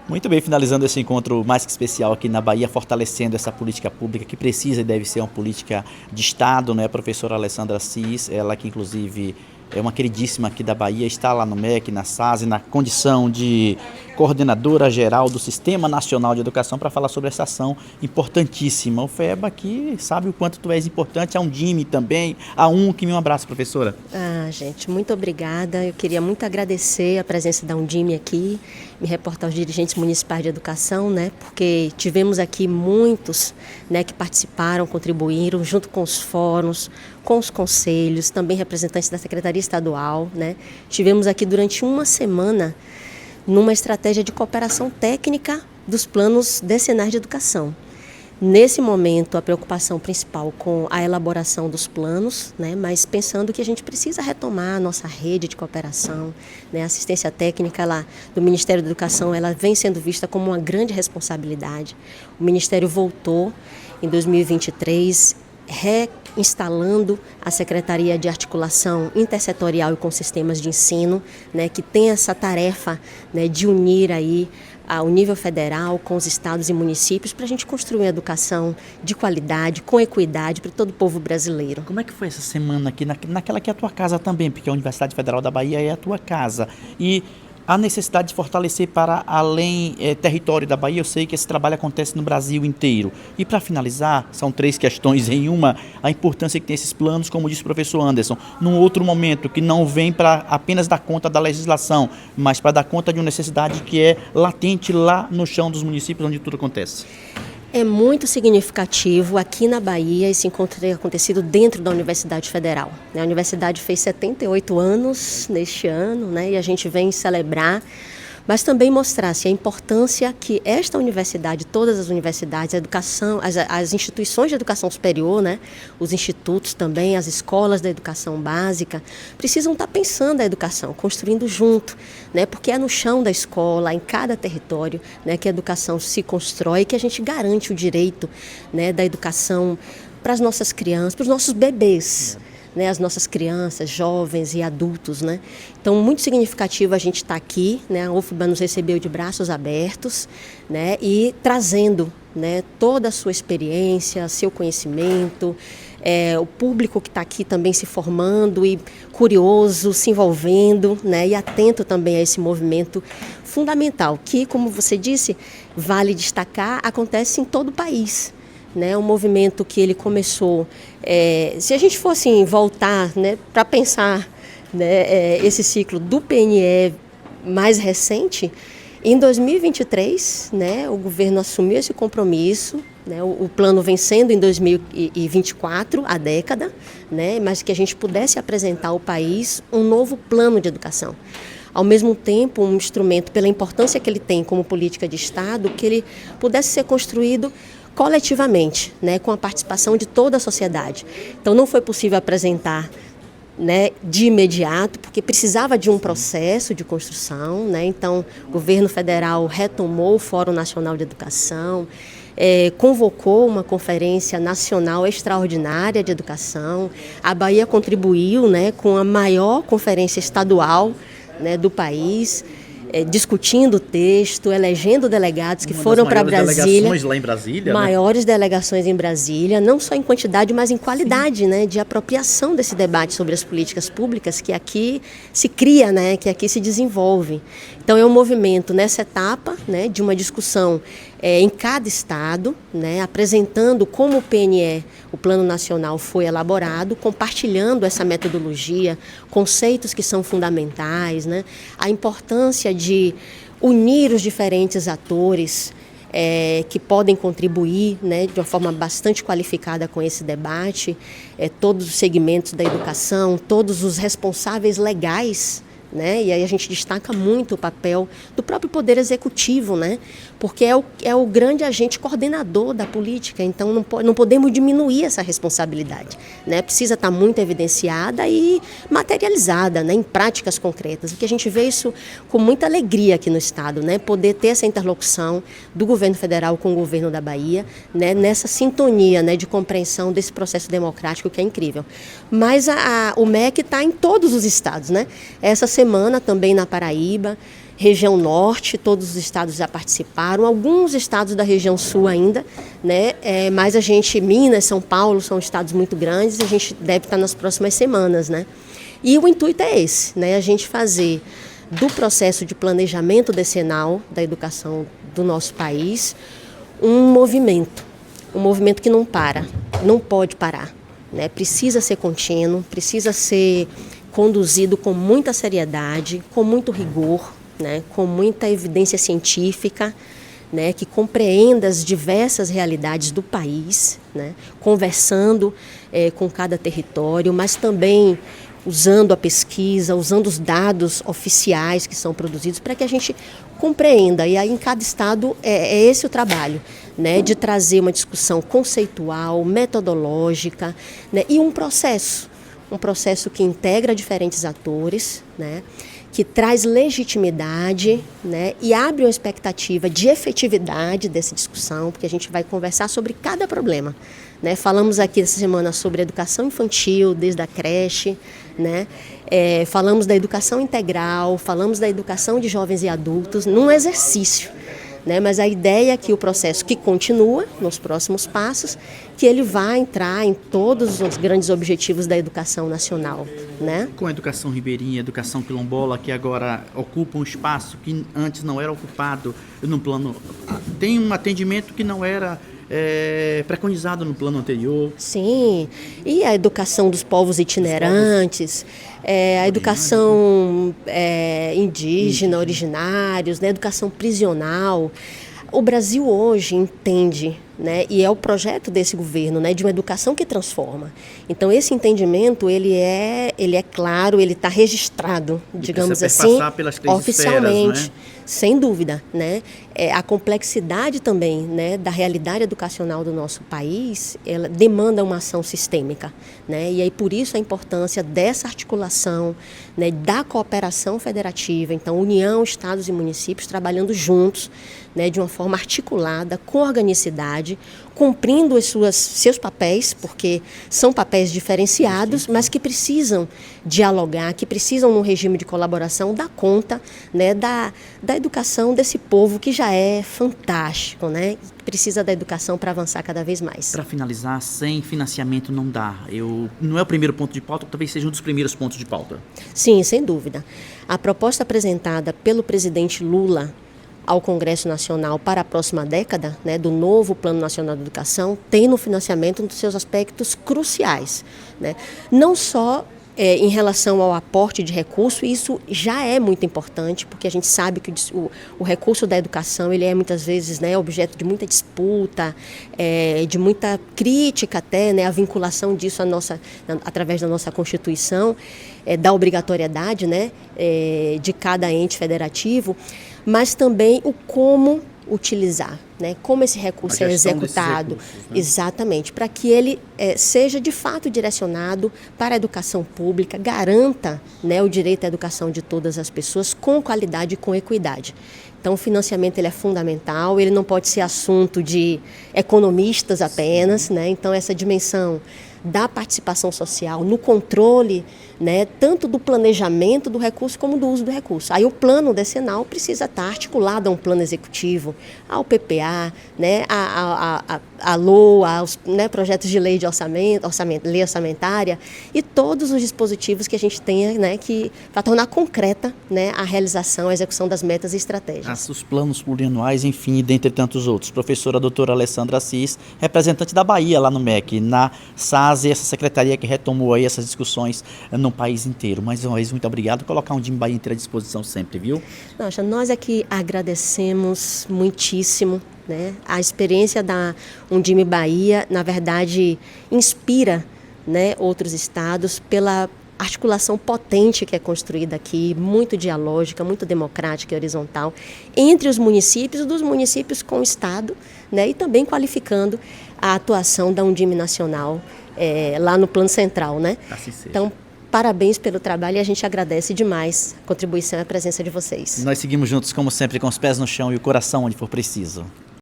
Muito bem, finalizando esse encontro mais que especial aqui na Bahia, fortalecendo essa política pública que precisa e deve ser uma política de Estado, né? A professora Alessandra Cis, ela que inclusive é uma queridíssima aqui da Bahia, está lá no MEC, na SASE, na condição de coordenadora geral do Sistema Nacional de Educação para falar sobre essa ação importantíssima. O FEBA aqui sabe o quanto tu és importante, a Undime também, a UNCM. Um abraço, professora. Gente, muito obrigada. Eu queria muito agradecer a presença da Undime aqui, me reportar aos dirigentes municipais de educação, né? Porque tivemos aqui muitos, né, que participaram, contribuíram, junto com os fóruns, com os conselhos, também representantes da Secretaria Estadual, né? Tivemos aqui durante uma semana numa estratégia de cooperação técnica dos planos decenais de educação. Nesse momento, a preocupação principal com a elaboração dos planos, né, mas pensando que a gente precisa retomar a nossa rede de cooperação, né, a assistência técnica lá do Ministério da Educação, ela vem sendo vista como uma grande responsabilidade. O Ministério voltou em 2023, reinstalando a Secretaria de Articulação Intersetorial e com Sistemas de Ensino, né, que tem essa tarefa, né, de unir aí ao nível federal, com os estados e municípios, para a gente construir uma educação de qualidade, com equidade para todo o povo brasileiro. Como é que foi essa semana aqui, naquela que é a tua casa também, porque a Universidade Federal da Bahia é a tua casa, e a necessidade de fortalecer para além território da Bahia? Eu sei que esse trabalho acontece no Brasil inteiro. E para finalizar, são 3 questões em uma: a importância que tem esses planos, como disse o professor Anderson, num outro momento que não vem para apenas dar conta da legislação, mas para dar conta de uma necessidade que é latente lá no chão dos municípios onde tudo acontece. É muito significativo aqui na Bahia esse encontro ter acontecido dentro da Universidade Federal. A universidade fez 78 anos neste ano, né, e a gente vem celebrar, mas também mostrar-se a importância que esta universidade, todas as universidades, a educação, as instituições de educação superior, né, os institutos também, as escolas da educação básica, precisam estar pensando a educação, construindo junto, né, porque é no chão da escola, em cada território, né, que a educação se constrói, que a gente garante o direito, né, da educação para as nossas crianças, para os nossos bebês, né, as nossas crianças, jovens e adultos, né? Então, muito significativo a gente estar aqui, né? A UFBA nos recebeu de braços abertos, né? E trazendo, né, toda a sua experiência, seu conhecimento, o público que está aqui também se formando e curioso, se envolvendo, né? E atento também a esse movimento fundamental, que, como você disse, vale destacar, acontece em todo o país. Né, um movimento que ele começou, se a gente fosse voltar, né, para pensar, né, esse ciclo do PNE mais recente, em 2023, né, o governo assumiu esse compromisso, né, o plano vem sendo em 2024, a década, né, mas que a gente pudesse apresentar ao país um novo plano de educação. Ao mesmo tempo, um instrumento, pela importância que ele tem como política de Estado, que ele pudesse ser construído coletivamente, né, com a participação de toda a sociedade. Então, não foi possível apresentar, né, de imediato, porque precisava de um processo de construção, né? Então, o governo federal retomou o Fórum Nacional de Educação, convocou uma conferência nacional extraordinária de educação. A Bahia contribuiu, né, com a maior conferência estadual, né, do país, discutindo o texto, elegendo delegados que foram para Brasília. Delegações lá em Brasília, maiores, né, delegações em Brasília, não só em quantidade, mas em qualidade, né, de apropriação desse debate sobre as políticas públicas que aqui se cria, né, que aqui se desenvolve. Então é um movimento nessa etapa, né, de uma discussão em cada estado, né, apresentando como o PNE, o Plano Nacional, foi elaborado, compartilhando essa metodologia, conceitos que são fundamentais, né, a importância de unir os diferentes atores que podem contribuir, né, de uma forma bastante qualificada com esse debate, todos os segmentos da educação, todos os responsáveis legais, né? E aí a gente destaca muito o papel do próprio Poder Executivo, né? Porque é o grande agente coordenador da política, então não podemos diminuir essa responsabilidade, né? Precisa estar muito evidenciada e materializada, né, em práticas concretas, porque a gente vê isso com muita alegria aqui no Estado, né? Poder ter essa interlocução do governo federal com o governo da Bahia, né? Nessa sintonia, né, de compreensão desse processo democrático que é incrível. Mas o MEC está em todos os estados, né? Essa semana também na Paraíba, região norte, todos os estados já participaram, alguns estados da região sul ainda, né? Mas a gente, Minas, São Paulo, são estados muito grandes, a gente deve estar nas próximas semanas, né? E o intuito é esse, né? A gente fazer do processo de planejamento decenal da educação do nosso país um movimento que não para, não pode parar, né? Precisa ser contínuo, precisa ser conduzido com muita seriedade, com muito rigor, né? Com muita evidência científica, né? Que compreenda as diversas realidades do país, né? Conversando com cada território, mas também usando a pesquisa, usando os dados oficiais que são produzidos para que a gente compreenda. E aí em cada estado é esse o trabalho, né, de trazer uma discussão conceitual, metodológica, né, e um processo que integra diferentes atores, né, que traz legitimidade, né, e abre uma expectativa de efetividade dessa discussão, porque a gente vai conversar sobre cada problema, né? Falamos aqui essa semana sobre educação infantil, desde a creche, né? Falamos da educação integral, falamos da educação de jovens e adultos, num exercício, né? Mas a ideia é que o processo que continua nos próximos passos, que ele vai entrar em todos os grandes objetivos da educação nacional, né? Com a educação ribeirinha, a educação quilombola, que agora ocupa um espaço que antes não era ocupado no plano... Tem um atendimento que não era preconizado no plano anterior. Sim, e a educação dos povos itinerantes, a educação indígena, originários, né, educação prisional. O Brasil hoje entende, né, e é o projeto desse governo, né, de uma educação que transforma. Então esse entendimento ele é claro, ele está registrado, digamos assim, pelas três oficialmente, esferas, não é? Sem dúvida, né? A complexidade também, né, da realidade educacional do nosso país, ela demanda uma ação sistêmica, né? E aí por isso a importância dessa articulação, né, da cooperação federativa, então União, estados e municípios trabalhando juntos, né, de uma forma articulada, com organicidade, cumprindo seus papéis, porque são papéis diferenciados, mas que precisam dialogar, que precisam, num regime de colaboração, dar conta, né, da educação desse povo que já é fantástico, né? Precisa da educação para avançar cada vez mais. Para finalizar, sem financiamento não dá. Não é o primeiro ponto de pauta, talvez seja um dos primeiros pontos de pauta. Sim, sem dúvida. A proposta apresentada pelo presidente Lula ao Congresso Nacional para a próxima década, né, do novo Plano Nacional de Educação, tem no financiamento um dos seus aspectos cruciais, né? Não só em relação ao aporte de recurso, isso já é muito importante, porque a gente sabe que o recurso da educação ele é muitas vezes, né, objeto de muita disputa, de muita crítica até, né, a vinculação disso através da nossa Constituição, da obrigatoriedade, né, de cada ente federativo, mas também o como utilizar, né? Como esse recurso é executado, recursos, né? Exatamente, para que ele seja de fato direcionado para a educação pública, garanta, né, o direito à educação de todas as pessoas com qualidade e com equidade. Então o financiamento ele é fundamental, ele não pode ser assunto de economistas apenas, né? Então essa dimensão da participação social no controle, né, tanto do planejamento do recurso como do uso do recurso. Aí o plano decenal precisa estar articulado a um plano executivo, ao PPA, né, a LOA, aos, né, projetos de lei de orçamento, lei orçamentária e todos os dispositivos que a gente tenha, né, para tornar concreta, né, a realização, a execução das metas e estratégias. Os planos plurianuais, enfim, dentre tantos outros. Professora doutora Alessandra Assis, representante da Bahia lá no MEC, na SAS, essa secretaria que retomou aí essas discussões no país inteiro. Mais uma vez, muito obrigado. Colocar um Undime Bahia inteiro à disposição sempre, viu? Nossa, nós aqui agradecemos muitíssimo, né? A experiência da Undime Bahia, na verdade, inspira, né, outros estados pela articulação potente que é construída aqui, muito dialógica, muito democrática e horizontal, entre os municípios, dos municípios com o Estado, né, e também qualificando a atuação da Undime Nacional lá no Plano Central, né? Assim seja. Então, parabéns pelo trabalho e a gente agradece demais a contribuição e a presença de vocês. Nós seguimos juntos, como sempre, com os pés no chão e o coração onde for preciso.